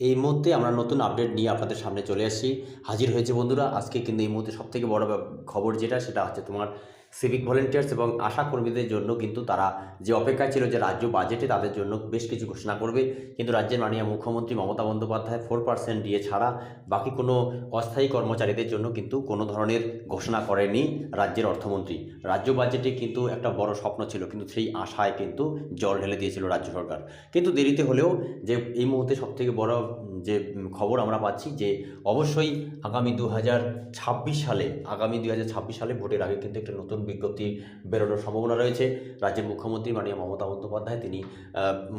এই মুহূর্তে আমরা নতুন আপডেট নিয়ে আপনাদের সামনে চলে আসছি, হাজির হয়েছে বন্ধুরা। আজকে কিন্তু এই মুহূর্তে সবথেকে বড় খবর যেটা, সেটা হচ্ছে তোমার সিভিক ভলেন্টিয়ার্স এবং আশা কর্মীদের জন্য কিন্তু তারা যে অপেক্ষায় ছিল যে রাজ্য বাজেটে তাদের জন্য বেশ কিছু ঘোষণা করবে, কিন্তু রাজ্যের মাননীয় মুখ্যমন্ত্রী মমতা বন্দ্যোপাধ্যায় 4% দিয়ে ছাড়া বাকি কোনো অস্থায়ী কর্মচারীদের জন্য কিন্তু কোনো ধরনের ঘোষণা করেনি রাজ্যের অর্থমন্ত্রী। রাজ্য বাজেটে কিন্তু একটা বড় স্বপ্ন ছিল, কিন্তু সেই আশায় কিন্তু জল ঢেলে দিয়েছিল রাজ্য সরকার। কিন্তু দেরিতে হলেও যে এই মুহূর্তে সবথেকে বড় যে খবর আমরা পাচ্ছি যে অবশ্যই আগামী 2026 সালে ভোটের আগে কিন্তু একটা নতুন বিজ্ঞপ্তি বেরোনোর সম্ভাবনা রয়েছে। রাজ্যের মুখ্যমন্ত্রী মাননীয় মমতা বন্দ্যোপাধ্যায় তিনি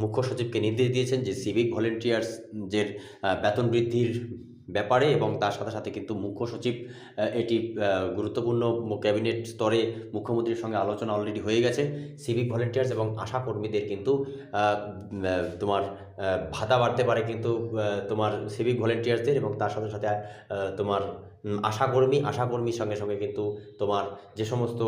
মুখ্য সচিবকে নির্দেশ দিয়েছেন যে সিভিক ভলেন্টিয়ার্সদের বেতন বৃদ্ধির ব্যাপারে, এবং তার সাথে সাথে কিন্তু মুখ্য সচিব এটি গুরুত্বপূর্ণ ক্যাবিনেট স্তরে মুখ্যমন্ত্রীর সঙ্গে আলোচনা অলরেডি হয়ে গেছে। সিভিক ভলেন্টিয়ার্স এবং আশা কর্মীদের কিন্তু তোমার ভাতা বাড়তে পারে কিন্তু তোমার সিভিক ভলেন্টিয়ার্সদের, এবং তার সাথে সাথে তোমার আশাকর্মীর সঙ্গে সঙ্গে কিন্তু তোমার যে সমস্ত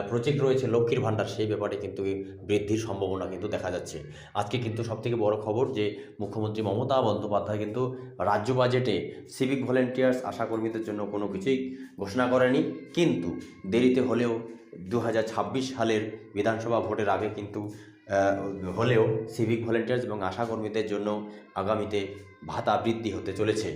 প্রজেক্ট রয়েছে লক্ষ্মীর ভাণ্ডার, সেই ব্যাপারে কিন্তু বৃদ্ধির সম্ভাবনা কিন্তু দেখা যাচ্ছে। আজকে কিন্তু সবথেকে বড় খবর যে মুখ্যমন্ত্রী মমতা বন্দ্যোপাধ্যায় কিন্তু রাজ্য বাজেটে সিভিক ভলেন্টিয়ার্স আশাকর্মীদের জন্য কোনো কিছুই ঘোষণা করেনি, কিন্তু দেরিতে হলেও 2026 সালের বিধানসভা ভোটের আগে কিন্তু হলেও সিভিক ভলেন্টিয়ার্স এবং আশাকর্মীদের জন্য আগামীতে ভাতা বৃদ্ধি হতে চলেছে।